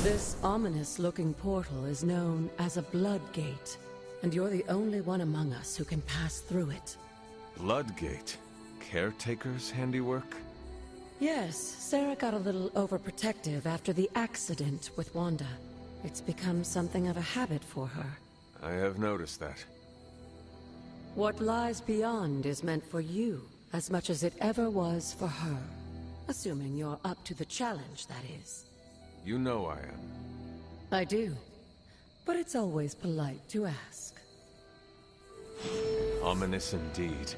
This ominous-looking portal is known as a Blood Gate, and you're the only one among us who can pass through it. Bloodgate? Caretaker's handiwork? Yes, Sarah got a little overprotective after the accident with Wanda. It's become something of a habit for her. I have noticed that. What lies beyond is meant for you, as much as it ever was for her. Assuming you're up to the challenge, that is. You know I am. I do. But it's always polite to ask. Ominous indeed.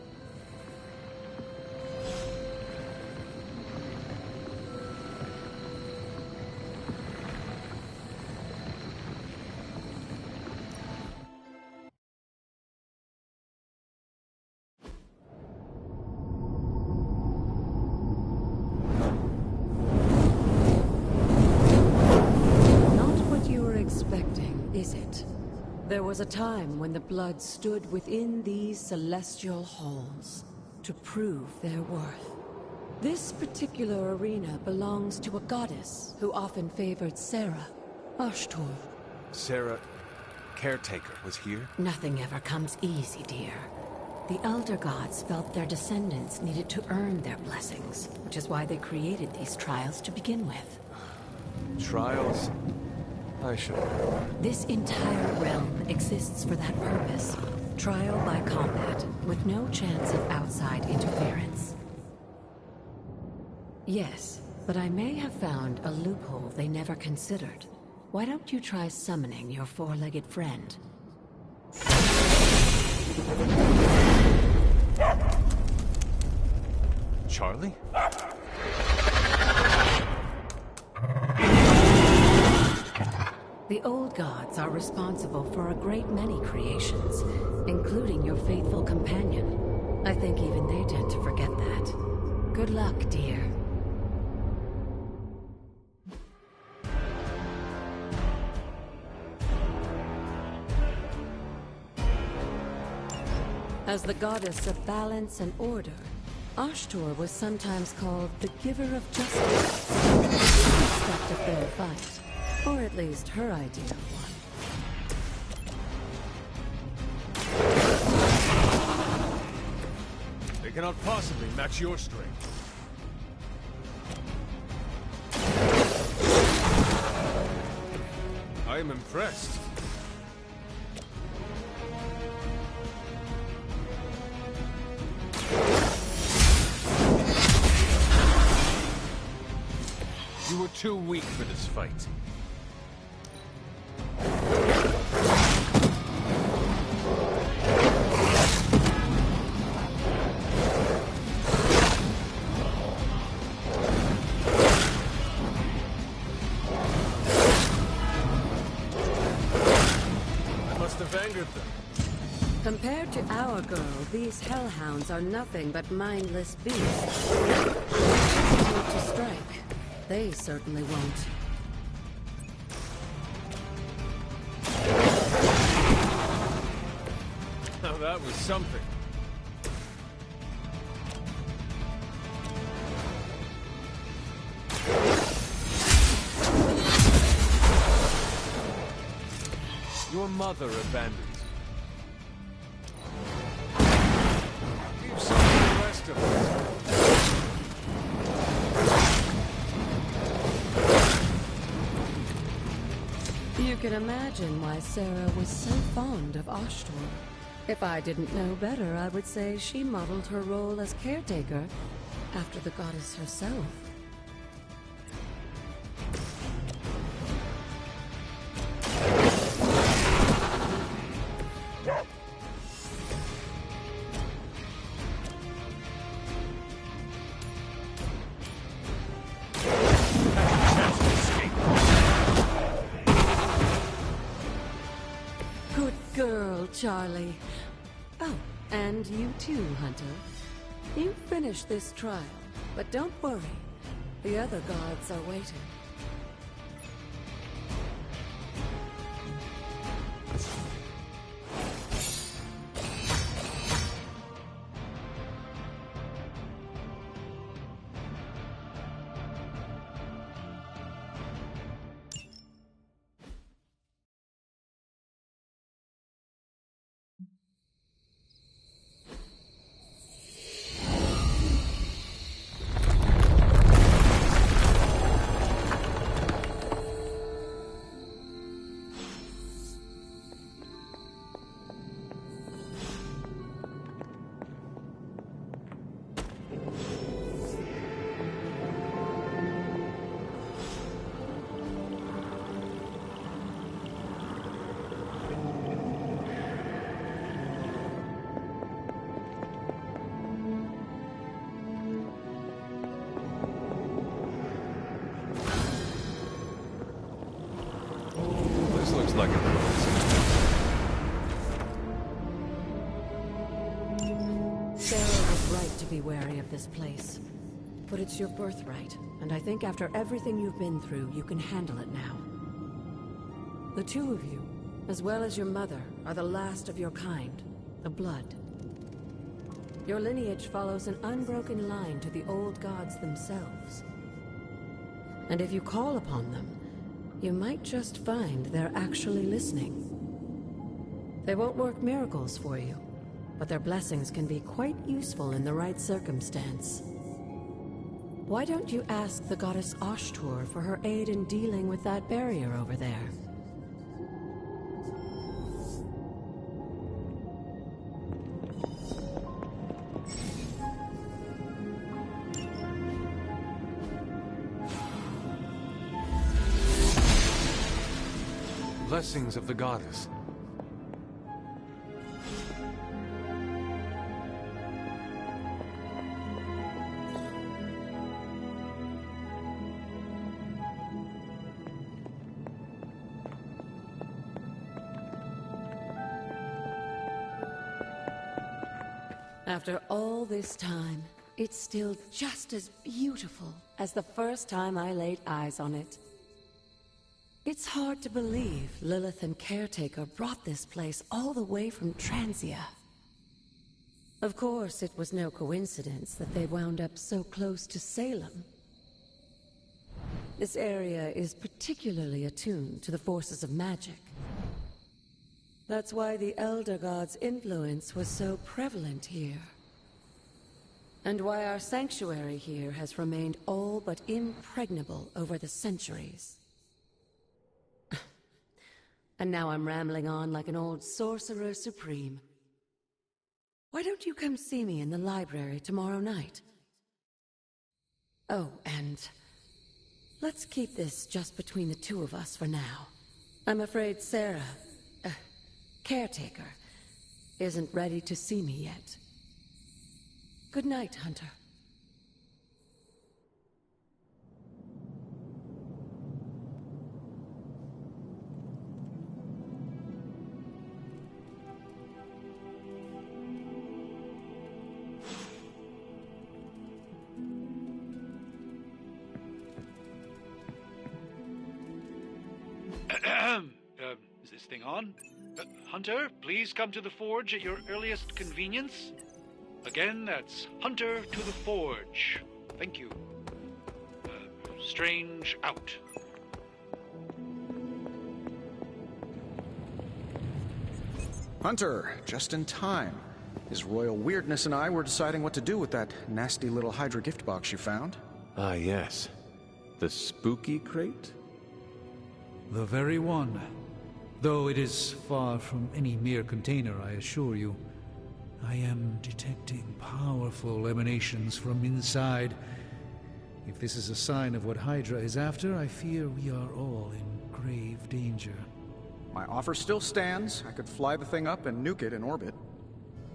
Is it? There was a time when the Blood stood within these celestial halls to prove their worth. This particular arena belongs to a goddess who often favored Sarah, Ashtor. Sarah, Caretaker, was here? Nothing ever comes easy, dear. The Elder Gods felt their descendants needed to earn their blessings, which is why they created these trials to begin with. Trials? I should know. This entire realm exists for that purpose. Trial by combat, with no chance of outside interference. Yes, but I may have found a loophole they never considered. Why don't you try summoning your four-legged friend? Charlie? The old gods are responsible for a great many creations, including your faithful companion. I think even they tend to forget that. Good luck, dear. As the goddess of balance and order, Ashtor was sometimes called the giver of justice. Expect a fair fight. Or at least her idea of one. They cannot possibly match your strength. I am impressed. You were too weak for this fight. Compared to our girl, these hellhounds are nothing but mindless beasts. To strike, they certainly won't. Now that was something. Your mother abandoned you. Leave some for the rest of us. You can imagine why Sarah was so fond of Ashtor. If I didn't know better, I would say she modeled her role as caretaker after the goddess herself. Good girl, Charlie. Oh, and you too, Hunter. You finished this trial, but don't worry. The other gods are waiting. right to be wary of this place. But it's your birthright, and I think after everything you've been through, you can handle it now. The two of you, as well as your mother, are the last of your kind, the Blood. Your lineage follows an unbroken line to the old gods themselves. And if you call upon them, you might just find they're actually listening. They won't work miracles for you, but their blessings can be quite useful in the right circumstance. Why don't you ask the goddess Ashtur for her aid in dealing with that barrier over there? Blessings of the goddess. After all this time, it's still just as beautiful as the first time I laid eyes on it. It's hard to believe Lilith and Caretaker brought this place all the way from Transia. Of course, it was no coincidence that they wound up so close to Salem. This area is particularly attuned to the forces of magic. That's why the Elder God's influence was so prevalent here. And why our sanctuary here has remained all but impregnable over the centuries. And now I'm rambling on like an old sorcerer supreme. Why don't you come see me in the library tomorrow night? Oh, and let's keep this just between the two of us for now. I'm afraid Sarah, Caretaker, isn't ready to see me yet. Good night, Hunter. Is this thing on? Hunter, please come to the forge at your earliest convenience. Again, that's Hunter to the forge. Thank you. Strange out. Hunter, just in time. His royal weirdness and I were deciding what to do with that nasty little Hydra gift box you found. Ah, yes. The spooky crate? The very one. Though it is far from any mere container, I assure you. I am detecting powerful emanations from inside. If this is a sign of what Hydra is after, I fear we are all in grave danger. My offer still stands. I could fly the thing up and nuke it in orbit.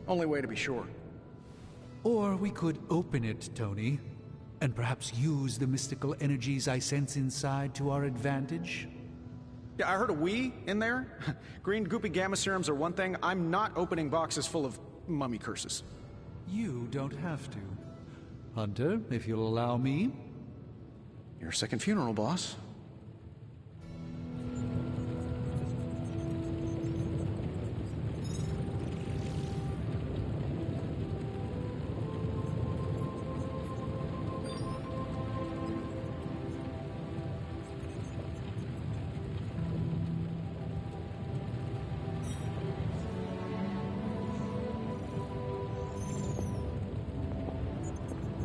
Only way to be sure. Or we could open it, Tony, and perhaps use the mystical energies I sense inside to our advantage. Yeah, I heard a "we" in there. Green goopy gamma serums are one thing. I'm not opening boxes full of mummy curses. You don't have to. Hunter, if you'll allow me. Your second funeral, boss.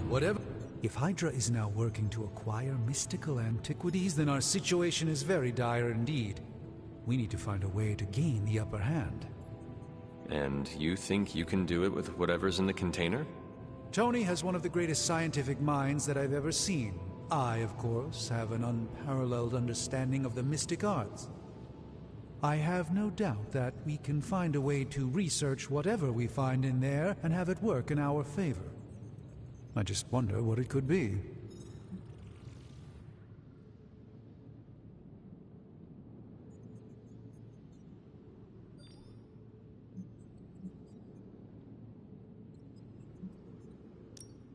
Whatever. If Hydra is now working to acquire mystical antiquities, then our situation is very dire indeed. We need to find a way to gain the upper hand. And you think you can do it with whatever's in the container? Tony has one of the greatest scientific minds that I've ever seen. I, of course, have an unparalleled understanding of the mystic arts. I have no doubt that we can find a way to research whatever we find in there and have it work in our favor. I just wonder what it could be.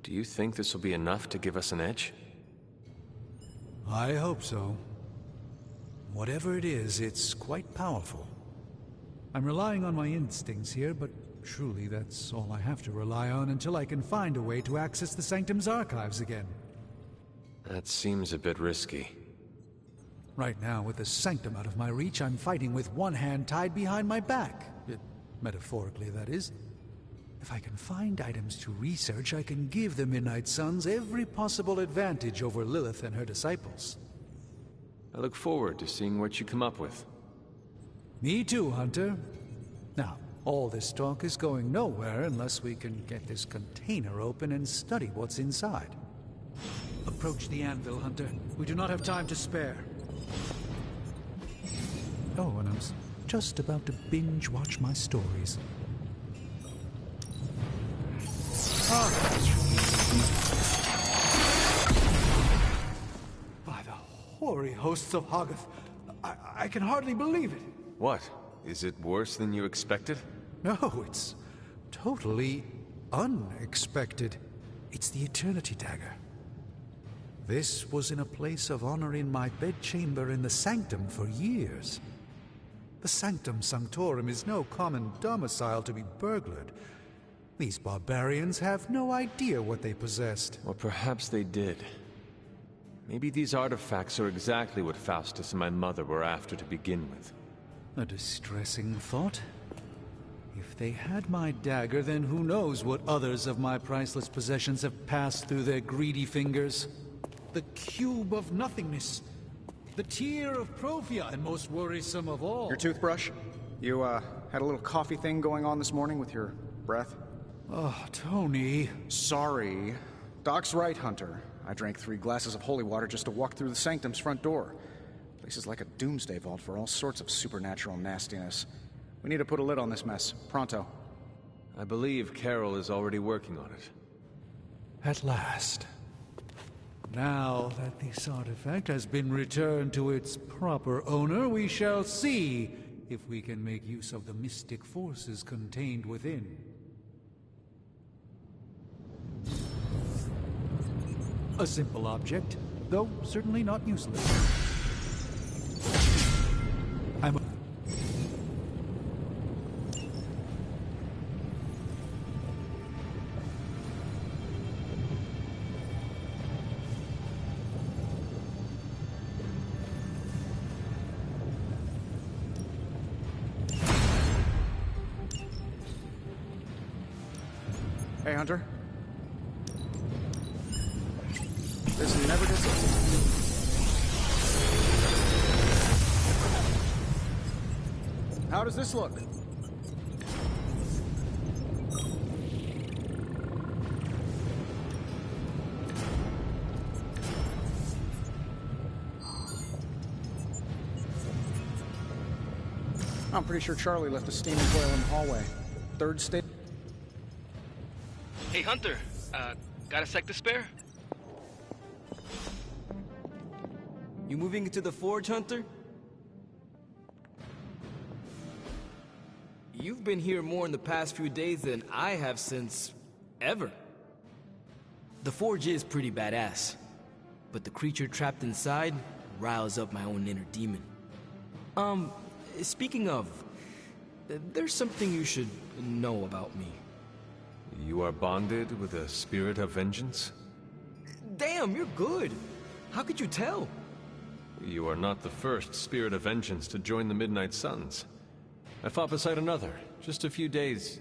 Do you think this will be enough to give us an edge? I hope so. Whatever it is, it's quite powerful. I'm relying on my instincts here, but truly that's all I have to rely on until I can find a way to access the Sanctum's archives again. That seems a bit risky. Right now, with the Sanctum out of my reach, I'm fighting with one hand tied behind my back. Metaphorically, that is. If I can find items to research, I can give the Midnight Suns every possible advantage over Lilith and her disciples. I look forward to seeing what you come up with. Me too, Hunter. Now, all this talk is going nowhere unless we can get this container open and study what's inside. Approach the anvil, Hunter. We do not have time to spare. Oh, and I was just about to binge-watch my stories. By the hoary hosts of Hoggoth, I can hardly believe it. What? Is it worse than you expected? No, it's totally unexpected. It's the Eternity Dagger. This was in a place of honor in my bedchamber in the Sanctum for years. The Sanctum Sanctorum is no common domicile to be burglared. These barbarians have no idea what they possessed. Or perhaps they did. Maybe these artifacts are exactly what Faustus and my mother were after to begin with. A distressing thought. If they had my dagger, then who knows what others of my priceless possessions have passed through their greedy fingers. The Cube of Nothingness. The Tear of Profia, and most worrisome of all. Your toothbrush? You, had a little coffee thing going on this morning with your breath? Oh, Tony. Sorry. Doc's right, Hunter. I drank 3 glasses of holy water just to walk through the Sanctum's front door. Place is like a doomsday vault for all sorts of supernatural nastiness. We need to put a lid on this mess. Pronto. I believe Carol is already working on it. At last. Now that this artifact has been returned to its proper owner, we shall see if we can make use of the mystic forces contained within. A simple object, though certainly not useless. Hey, Hunter. This never disappears. How does this look? I'm pretty sure Charlie left the steaming coil in the hallway. Third stage. Hey, Hunter. Got a sec to spare? You moving into the forge, Hunter? You've been here more in the past few days than I have since... ever. The forge is pretty badass, but the creature trapped inside riles up my own inner demon. Speaking of, there's something you should know about me. You are bonded with a spirit of vengeance? Damn, you're good. How could you tell? You are not the first spirit of vengeance to join the Midnight Suns. I fought beside another, just a few days...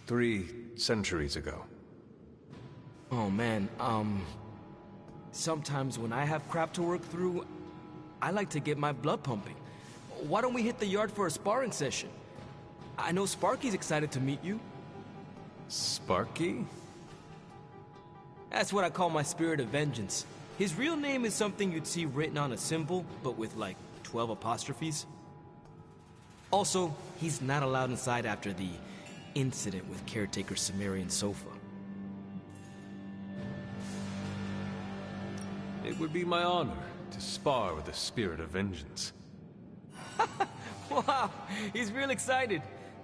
3 centuries ago. Oh man, sometimes when I have crap to work through, I like to get my blood pumping. Why don't we hit the yard for a sparring session? I know Sparky's excited to meet you. Sparky? That's what I call my spirit of vengeance. His real name is something you'd see written on a symbol, but with like 12 apostrophes. Also, he's not allowed inside after the incident with caretaker Sumerian Sofa. It would be my honor to spar with the spirit of vengeance. Wow, he's real excited.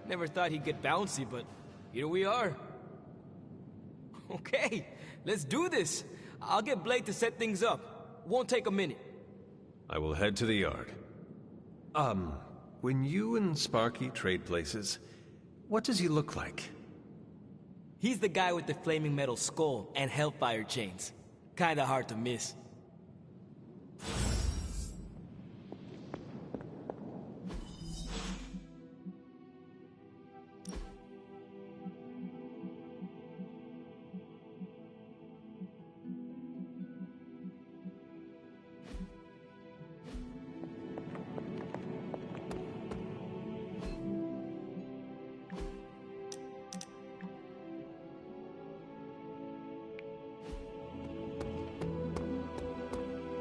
Never thought he'd get bouncy, but here we are. Okay, let's do this. I'll get Blake to set things up. Won't take a minute. I will head to the yard. When you and Sparky trade places, what does he look like? He's the guy with the flaming metal skull and hellfire chains. Kinda hard to miss.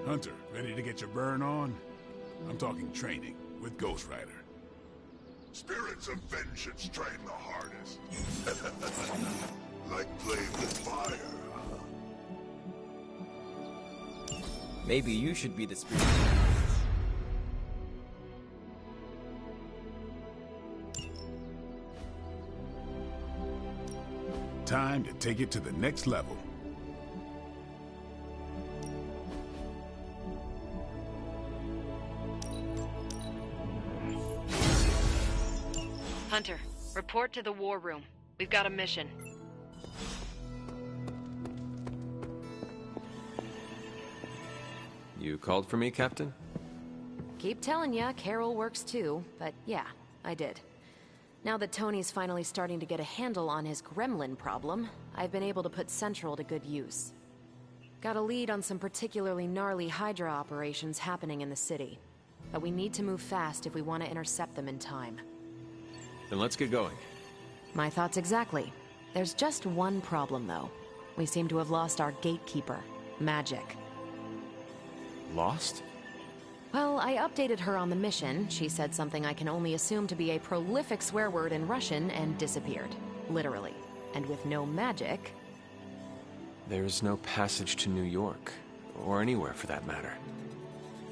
Hunter, ready to get your burn on? I'm talking training with Ghost Rider. Spirits of vengeance train the hardest. Like playing with fire. Maybe you should be the spirit. Time to take it to the next level. Hunter, report to the war room. We've got a mission. You called for me, Captain? Keep telling ya, Carol works too, but yeah, I did. Now that Tony's finally starting to get a handle on his gremlin problem, I've been able to put Central to good use. Got a lead on some particularly gnarly Hydra operations happening in the city. But we need to move fast if we want to intercept them in time. Then let's get going. My thoughts exactly. There's just one problem, though. We seem to have lost our gatekeeper, Magic. Lost? Well, I updated her on the mission. She said something I can only assume to be a prolific swear word in Russian and disappeared. Literally. And with no magic... There's no passage to New York, or anywhere for that matter.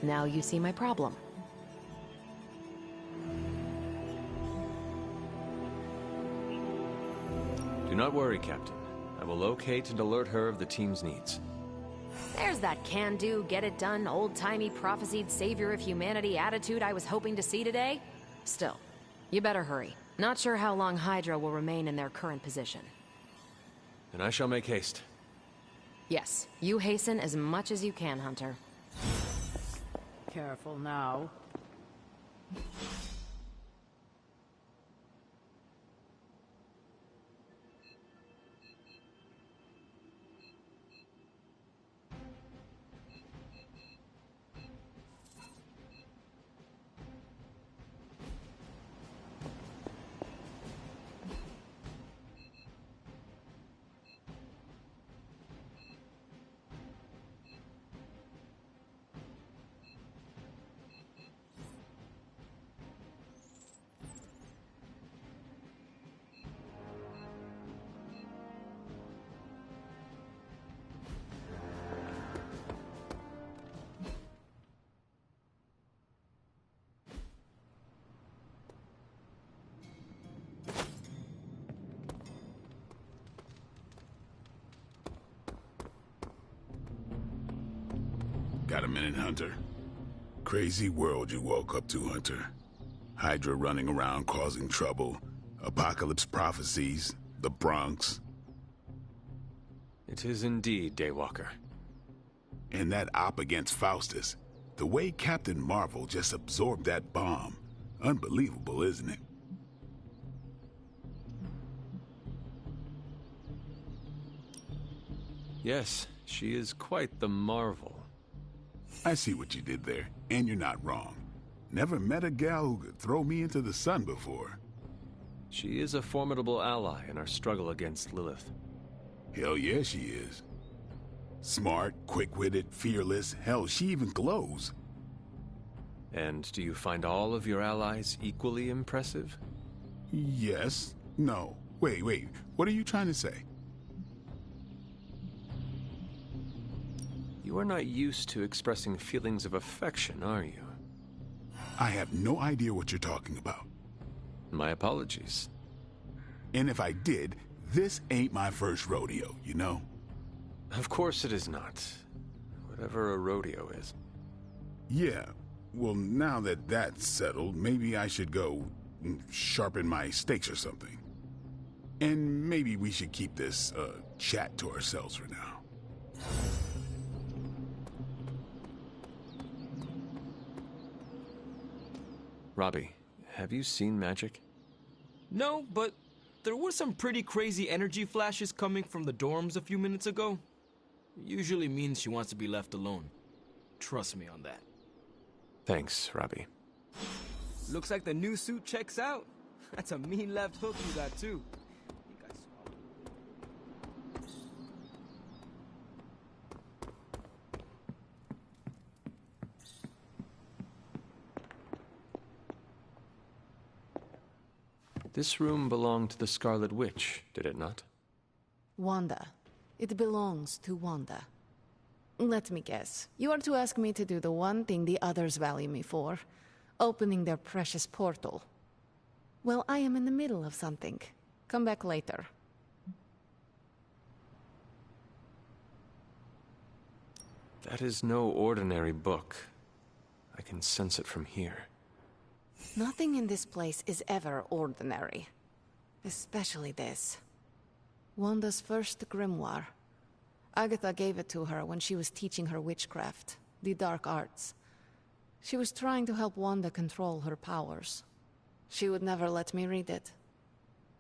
Now you see my problem. Do not worry, Captain. I will locate and alert her of the team's needs. There's that can-do, get-it-done, old-timey prophesied savior of humanity attitude I was hoping to see today. Still, you better hurry. Not sure how long Hydra will remain in their current position. Then I shall make haste. Yes, you hasten as much as you can, Hunter. Careful now. Got a minute, Hunter? Crazy world you woke up to, Hunter. Hydra running around causing trouble, apocalypse prophecies, the Bronx. It is indeed, Daywalker. And that op against Faustus. The way Captain Marvel just absorbed that bomb. Unbelievable, isn't it? Yes, she is quite the marvel. I see what you did there, and you're not wrong. Never met a gal who could throw me into the sun before. She is a formidable ally in our struggle against Lilith. Hell yeah, she is. Smart, quick-witted, fearless, hell, she even glows. And do you find all of your allies equally impressive? Yes. No. Wait, what are you trying to say? You are not used to expressing feelings of affection, are you? I have no idea what you're talking about. My apologies. And if I did, This ain't my first rodeo, you know? Of course it is not. Whatever a rodeo is. Yeah. Well, now that that's settled, maybe I should go sharpen my stakes or something. And maybe we should keep this chat to ourselves for now. Robbie, have you seen magic? No, but there were some pretty crazy energy flashes coming from the dorms a few minutes ago. Usually means she wants to be left alone. Trust me on that. Thanks, Robbie. Looks like the new suit checks out. That's a mean left hook you got, too. This room belonged to the Scarlet Witch, did it not? Wanda. It belongs to Wanda. Let me guess. You are to ask me to do the one thing the others value me for. Opening their precious portal. Well, I am in the middle of something. Come back later. That is no ordinary book. I can sense it from here. Nothing in this place is ever ordinary. Especially this. Wanda's first grimoire. Agatha gave it to her when she was teaching her witchcraft, the dark arts. She was trying to help Wanda control her powers. She would never let me read it.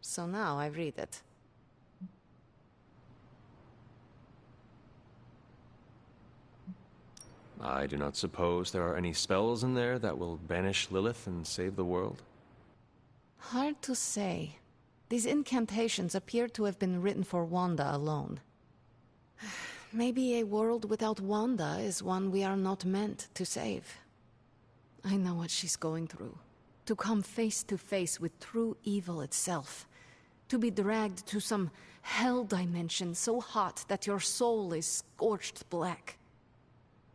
So now I read it. I do not suppose there are any spells in there that will banish Lilith and save the world? Hard to say. These incantations appear to have been written for Wanda alone. Maybe a world without Wanda is one we are not meant to save. I know what she's going through. To come face to face with true evil itself. To be dragged to some hell dimension so hot that your soul is scorched black.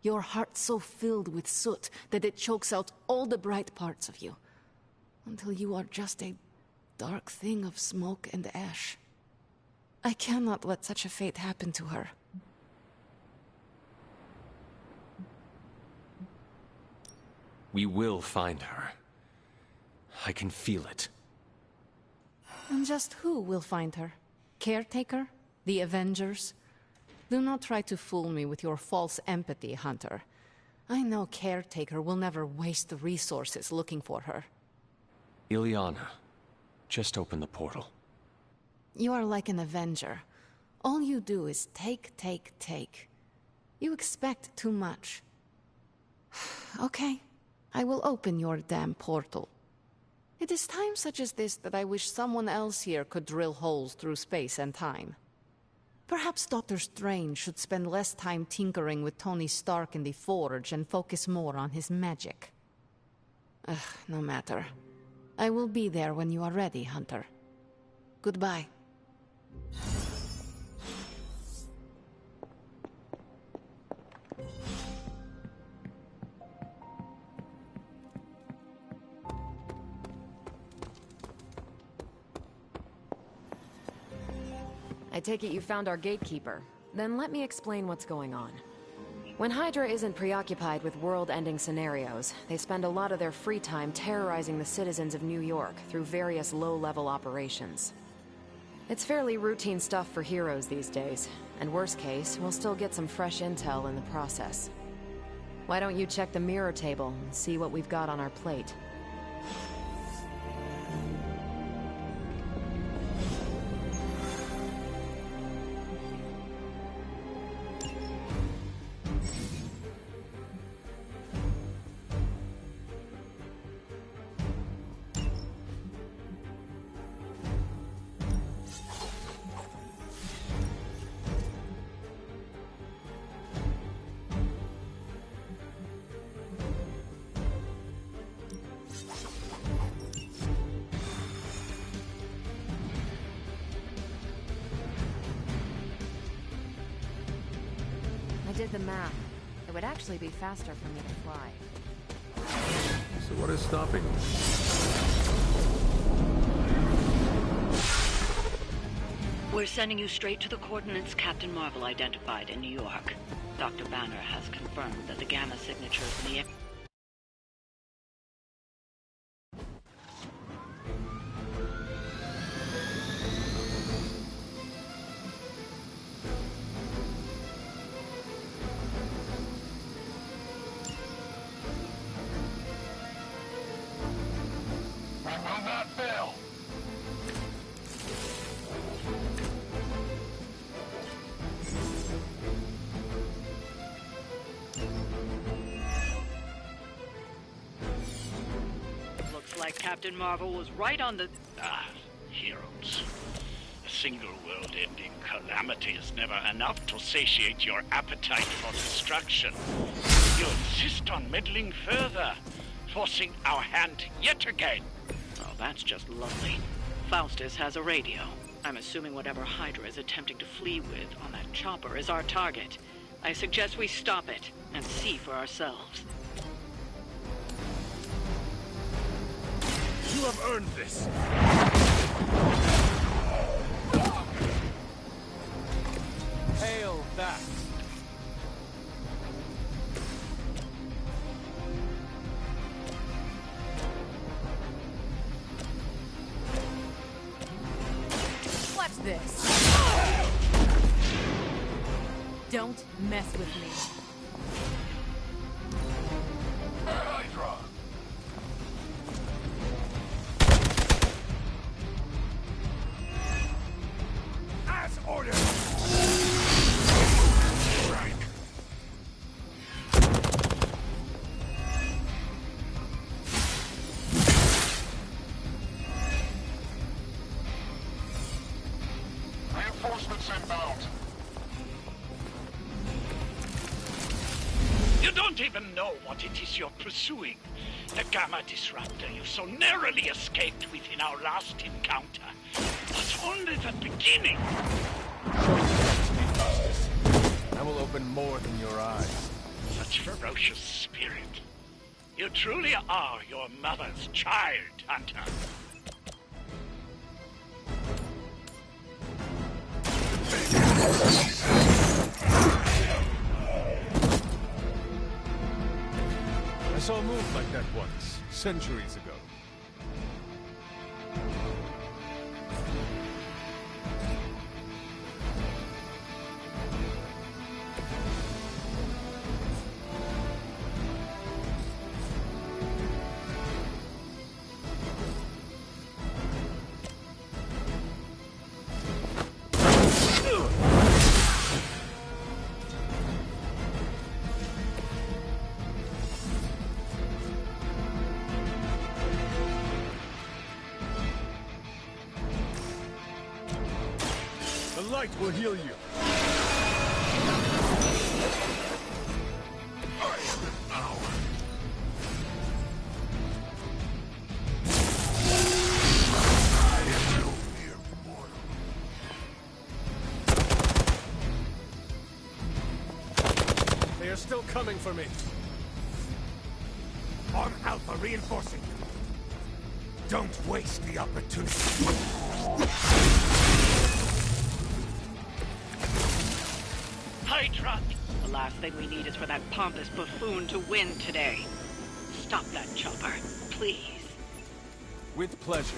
Your heart so filled with soot that it chokes out all the bright parts of you. Until you are just a dark thing of smoke and ash. I cannot let such a fate happen to her. We will find her. I can feel it. And just who will find her? Caretaker? The Avengers? Do not try to fool me with your false empathy, Hunter. I know Caretaker will never waste resources looking for her. Illyana, just open the portal. You are like an Avenger. All you do is take, take, take. You expect too much. Okay, I will open your damn portal. It is times such as this that I wish someone else here could drill holes through space and time. Perhaps Doctor Strange should spend less time tinkering with Tony Stark in the Forge and focus more on his magic. No matter. I will be there when you are ready, Hunter. Goodbye. I take it you found our gatekeeper. Then let me explain what's going on. When Hydra isn't preoccupied with world-ending scenarios, they spend a lot of their free time terrorizing the citizens of New York through various low-level operations. It's fairly routine stuff for heroes these days, and worst case, we'll still get some fresh intel in the process. Why don't you check the mirror table and see what we've got on our plate? I did the math. It would actually be faster for me to fly. So what is stopping you? We're sending you straight to the coordinates Captain Marvel identified in New York. Dr. Banner has confirmed that the gamma signatures in the... Like Captain Marvel was right on the... Heroes. A single world-ending calamity is never enough to satiate your appetite for destruction. You insist on meddling further, forcing our hand yet again. Oh, that's just lovely. Faustus has a radio. I'm assuming whatever Hydra is attempting to flee with on that chopper is our target. I suggest we stop it and see for ourselves. You have earned this! Hail that! What's this? Don't mess with me. Hydra! As ordered! Strike! Reinforcements inbound. You don't even know what it is you're pursuing. The Gamma Disruptor you so narrowly escaped within our last encounter was only the beginning. I will open more than your eyes. Such ferocious spirit. You truly are your mother's child, Hunter. I saw a move like that once, centuries ago. The light will heal you. I am empowered. I am no mere mortal. They are still coming for me. On Alpha reinforcing. Don't waste the opportunity. Hydra! The last thing we need is for that pompous buffoon to win today. Stop that chopper, please. With pleasure.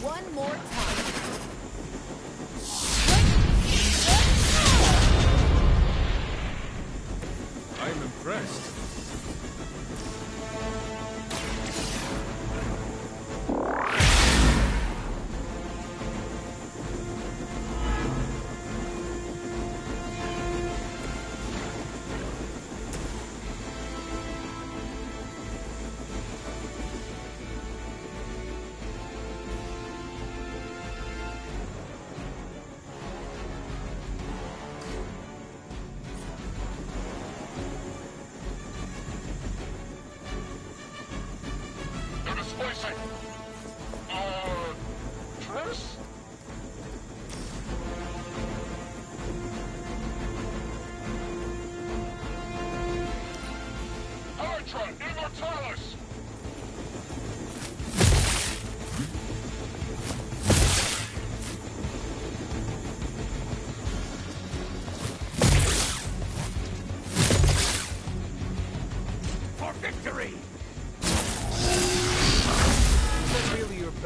One more time. I'm impressed.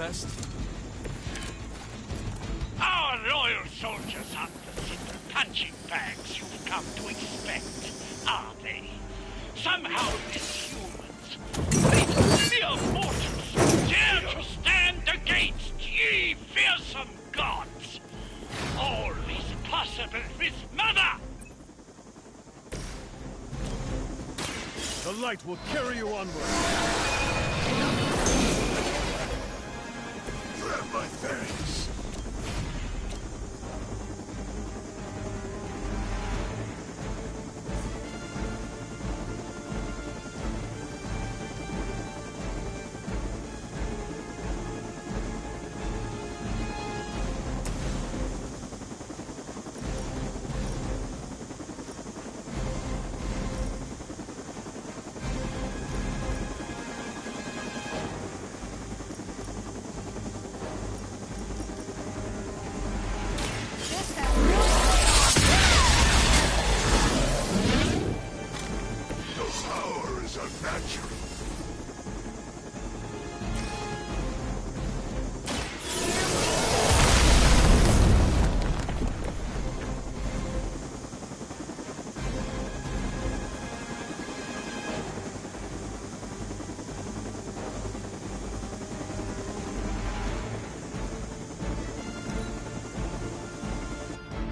best? Our loyal soldiers aren't the simple punching bags you've come to expect, are they? Somehow these humans, these mere mortals, dare to stand against ye fearsome gods. All is possible with Mother! The light will carry you onward. You have my thanks.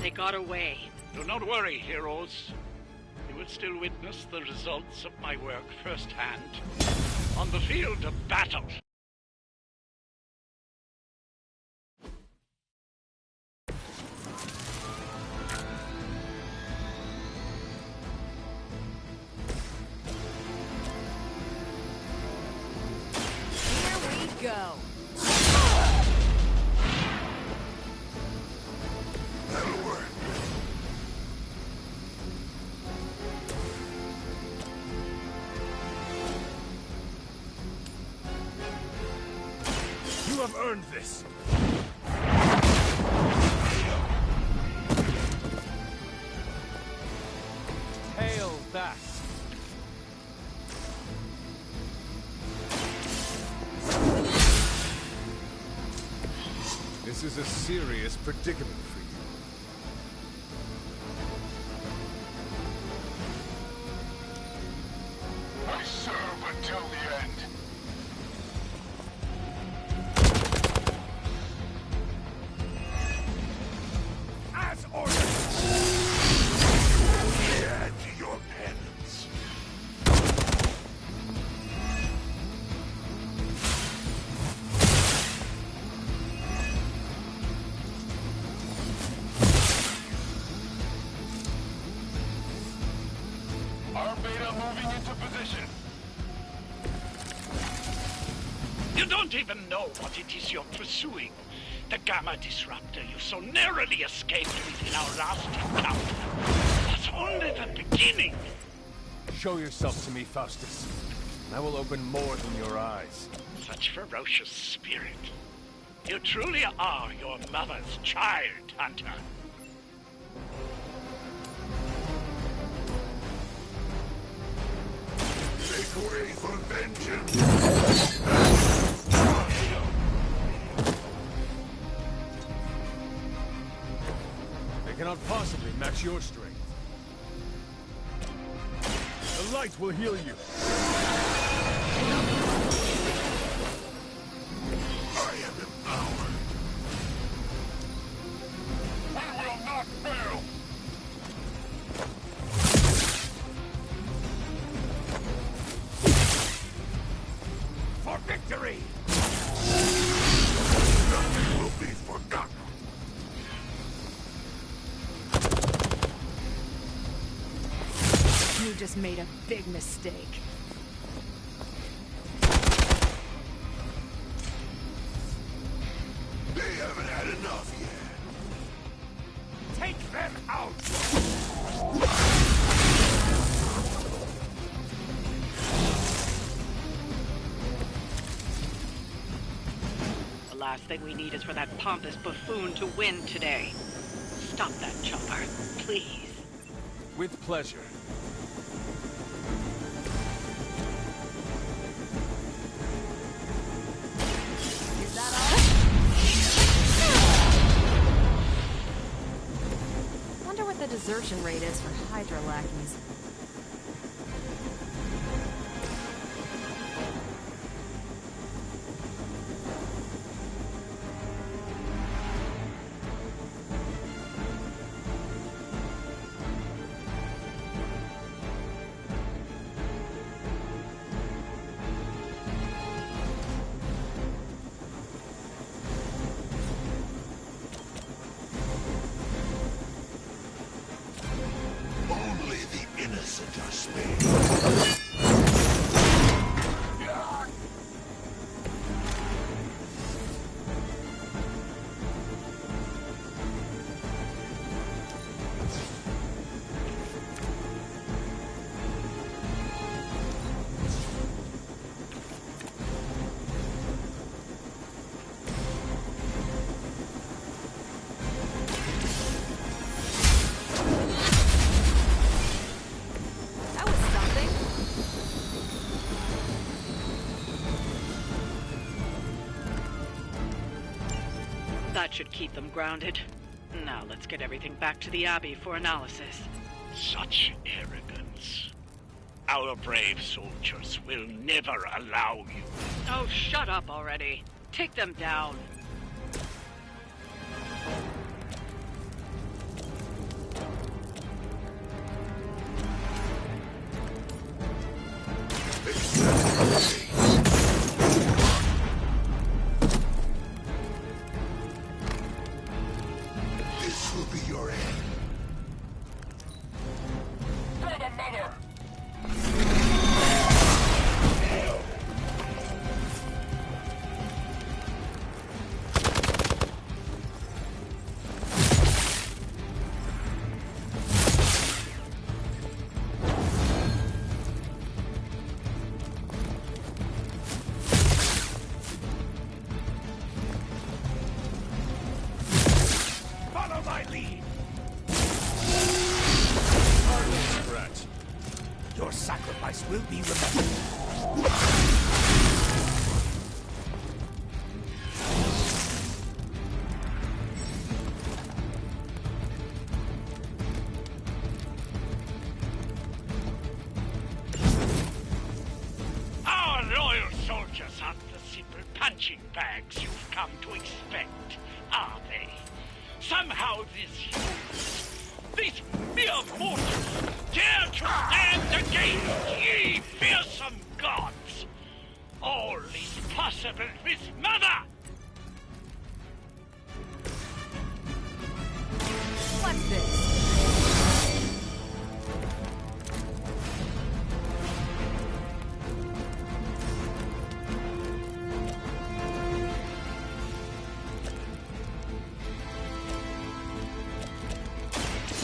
They got away. Do not worry, heroes. You will still witness the results of my work firsthand on the field of battle. Here we go. That'll work. You have earned this. Hail that. This is a serious predicament for you. I serve until the end. As ordered. Add to your penance. Our beta moving into position. You don't even know what it is you're pursuing. The Gamma Disruptor you so narrowly escaped with in our last encounter was only the beginning. Show yourself to me, Faustus, and I will open more than your eyes. Such ferocious spirit. You truly are your mother's child, Hunter. Make way for vengeance. They cannot possibly match your strength. The light will heal you. I am empowered. We will not fail. For victory! Nothing will be forgotten. You just made a big mistake. They haven't had enough yet. Take them out! The last thing we need is for that pompous buffoon to win today. Stop that chopper, please. With pleasure. Is that all? desertion rate is for Hydra lackeys. Only the innocent are spared. That was something. That should keep them grounded. Now let's get everything back to the Abbey for analysis. Such arrogance. Our brave soldiers will never allow you. Oh, shut up already. Take them down. This will be your end. Follow my lead. Scratch. Your sacrifice will be remembered. Our loyal soldiers aren't the simple punching bags you've come to expect, are they? Somehow these mere mortals dare to stand against ye fearsome gods. All is possible with Mother! What's this?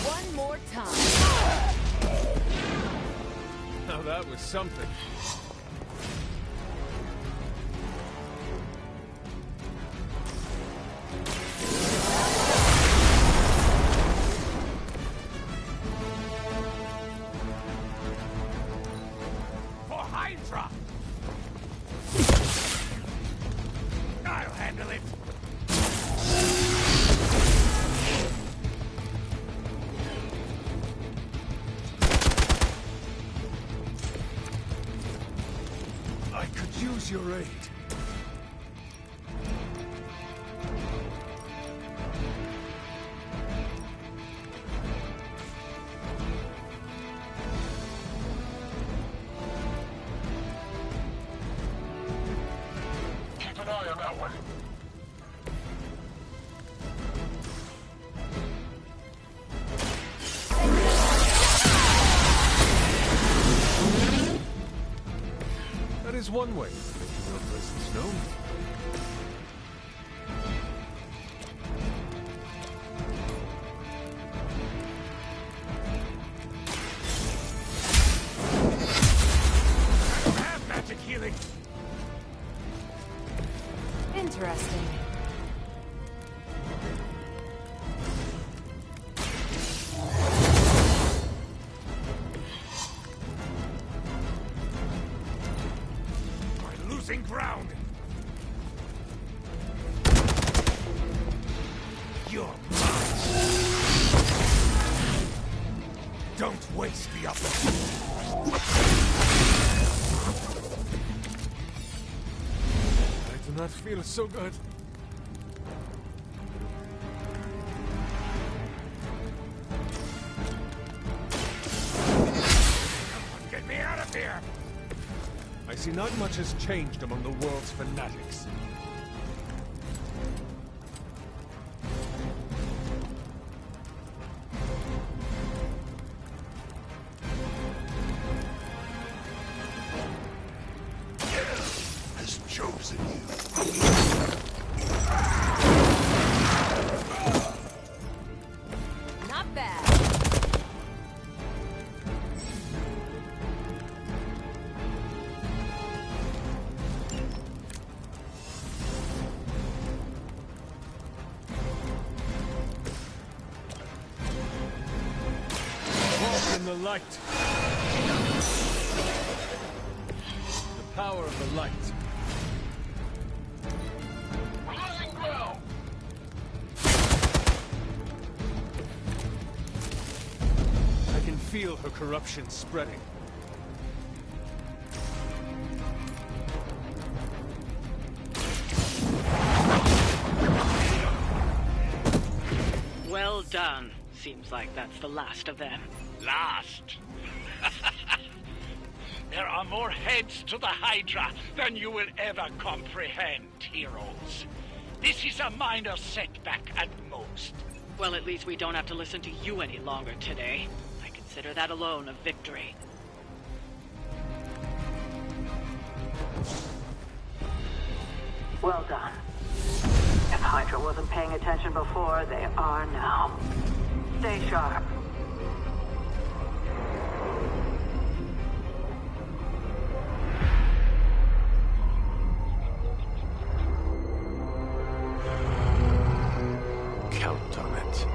One more time. Now that was something. For Hydra! I'll handle it. I could use your aid. Keep an eye on that one. That is one way of making your presence known. I don't have magic healing. Interesting. We're losing ground. You're mine. face the opposite. I do not feel so good. Get me out of here! I see not much has changed among the world's fanatics. Has chosen you. Not bad. Walk in the light. The power of the light. I can feel her corruption spreading. Well done. Seems like that's the last of them. Last. There are more heads to the Hydra than you will ever comprehend, heroes. This is a minor setback at most. Well, at least we don't have to listen to you any longer today. I consider that alone a victory. Well done. If Hydra wasn't paying attention before, they are now. Stay sharp. Count on it.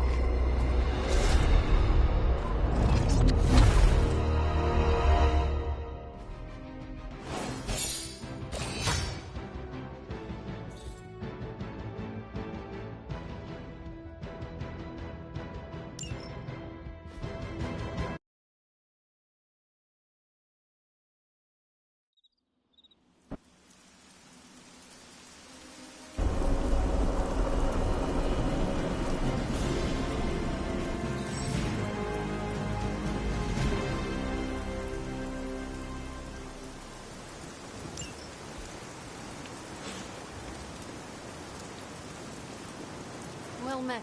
Well met.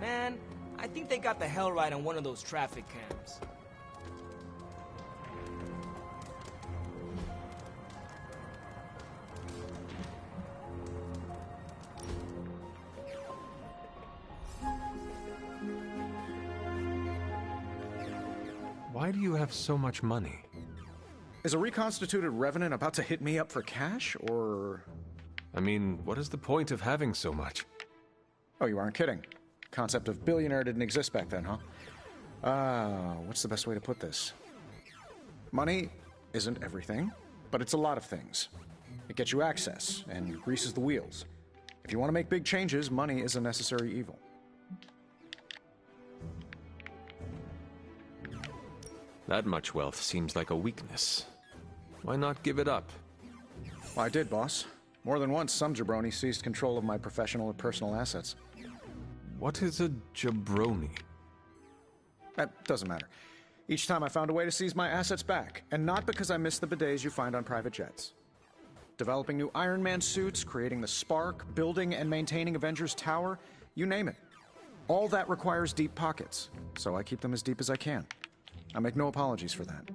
Man, I think they got the hell right on one of those traffic cams. Why do you have so much money? Is a reconstituted Revenant about to hit me up for cash, or...? I mean, what is the point of having so much? Oh, you aren't kidding. Concept of billionaire didn't exist back then, huh? What's the best way to put this? Money isn't everything, but it's a lot of things. It gets you access and greases the wheels. If you want to make big changes, money is a necessary evil. That much wealth seems like a weakness. Why not give it up? Well, I did, boss. More than once, some jabroni seized control of my professional and personal assets. What is a jabroni? That doesn't matter. Each time I found a way to seize my assets back, and not because I missed the bidets you find on private jets. Developing new Iron Man suits, creating the Spark, building and maintaining Avengers Tower, you name it. All that requires deep pockets, so I keep them as deep as I can. I make no apologies for that.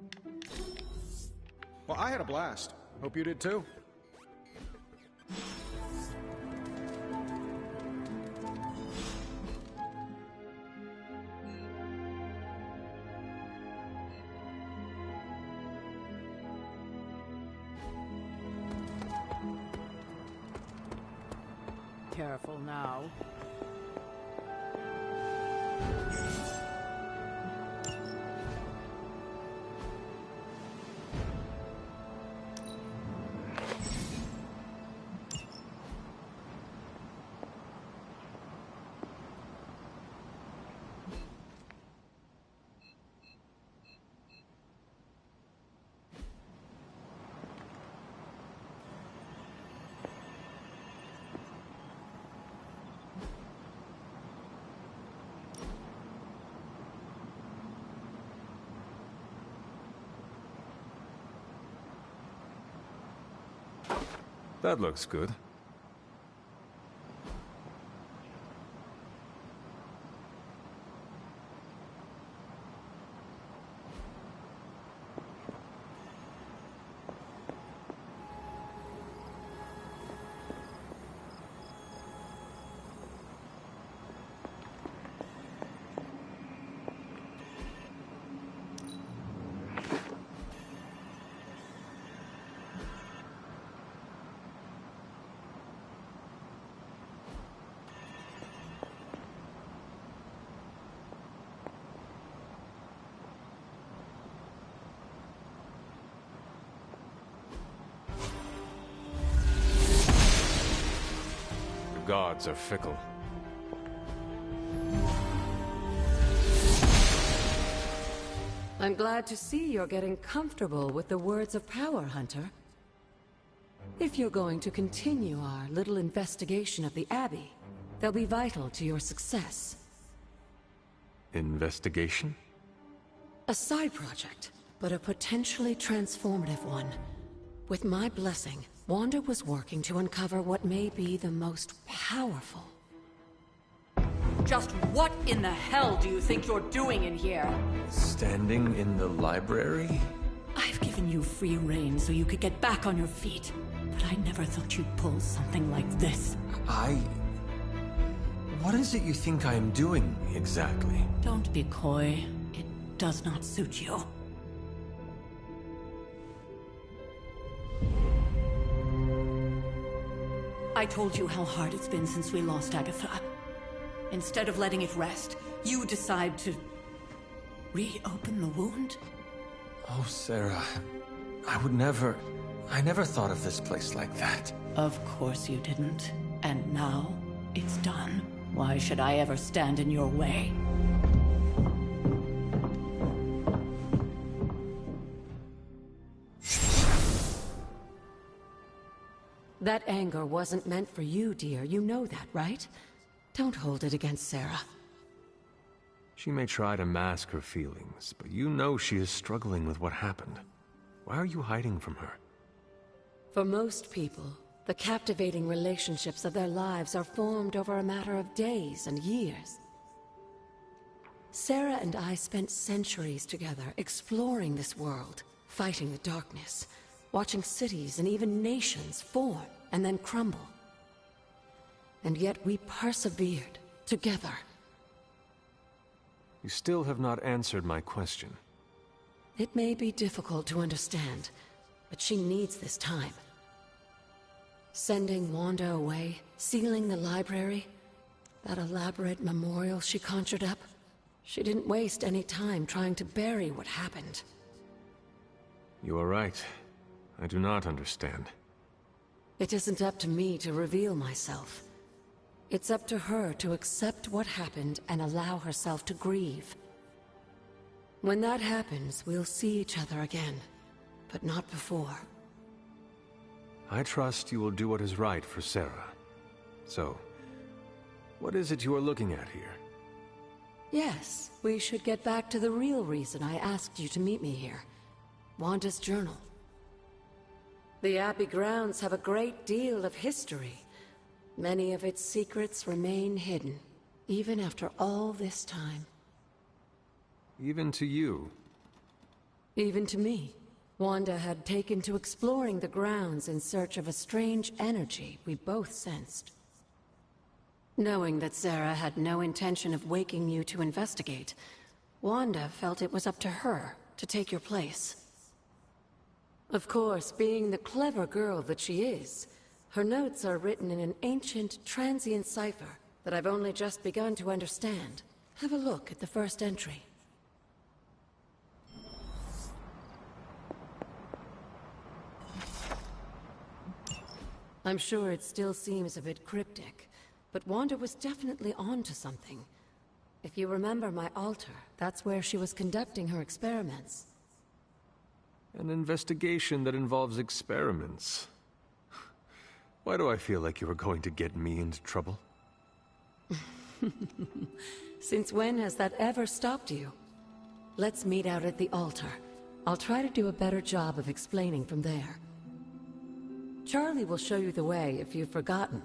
Well, I had a blast. Hope you did too. Careful now. That looks good. Gods are fickle. I'm glad to see you're getting comfortable with the words of power, Hunter. If you're going to continue our little investigation of the Abbey, they'll be vital to your success. Investigation? A side project, but a potentially transformative one. With my blessing, Wanda was working to uncover what may be the most powerful. Just what in the hell do you think you're doing in here? Standing in the library? I've given you free rein so you could get back on your feet, but I never thought you'd pull something like this. What is it you think I am doing, exactly? Don't be coy. It does not suit you. I told you how hard it's been since we lost Agatha. Instead of letting it rest, you decide to reopen the wound? Oh, Sarah. I never thought of this place like that. Of course you didn't. And now, it's done. Why should I ever stand in your way? That anger wasn't meant for you, dear. You know that, right? Don't hold it against Sarah. She may try to mask her feelings, but you know she is struggling with what happened. Why are you hiding from her? For most people, the captivating relationships of their lives are formed over a matter of days and years. Sarah and I spent centuries together exploring this world, fighting the darkness, watching cities and even nations form and then crumble. And yet we persevered, together. You still have not answered my question. It may be difficult to understand, but she needs this time. Sending Wanda away, sealing the library, that elaborate memorial she conjured up, she didn't waste any time trying to bury what happened. You are right. I do not understand. It isn't up to me to reveal myself. It's up to her to accept what happened and allow herself to grieve. When that happens, we'll see each other again, but not before. I trust you will do what is right for Sarah. So, what is it you are looking at here? Yes, we should get back to the real reason I asked you to meet me here. Wanda's journal. The Abbey grounds have a great deal of history. Many of its secrets remain hidden, even after all this time. Even to you. Even to me. Wanda had taken to exploring the grounds in search of a strange energy we both sensed. Knowing that Sarah had no intention of waking you to investigate, Wanda felt it was up to her to take your place. Of course, being the clever girl that she is, her notes are written in an ancient, transient cipher that I've only just begun to understand. Have a look at the first entry. I'm sure it still seems a bit cryptic, but Wanda was definitely onto something. If you remember my altar, that's where she was conducting her experiments. An investigation that involves experiments. Why do I feel like you were going to get me into trouble? Since when has that ever stopped you? Let's meet out at the altar. I'll try to do a better job of explaining from there. Charlie will show you the way if you've forgotten.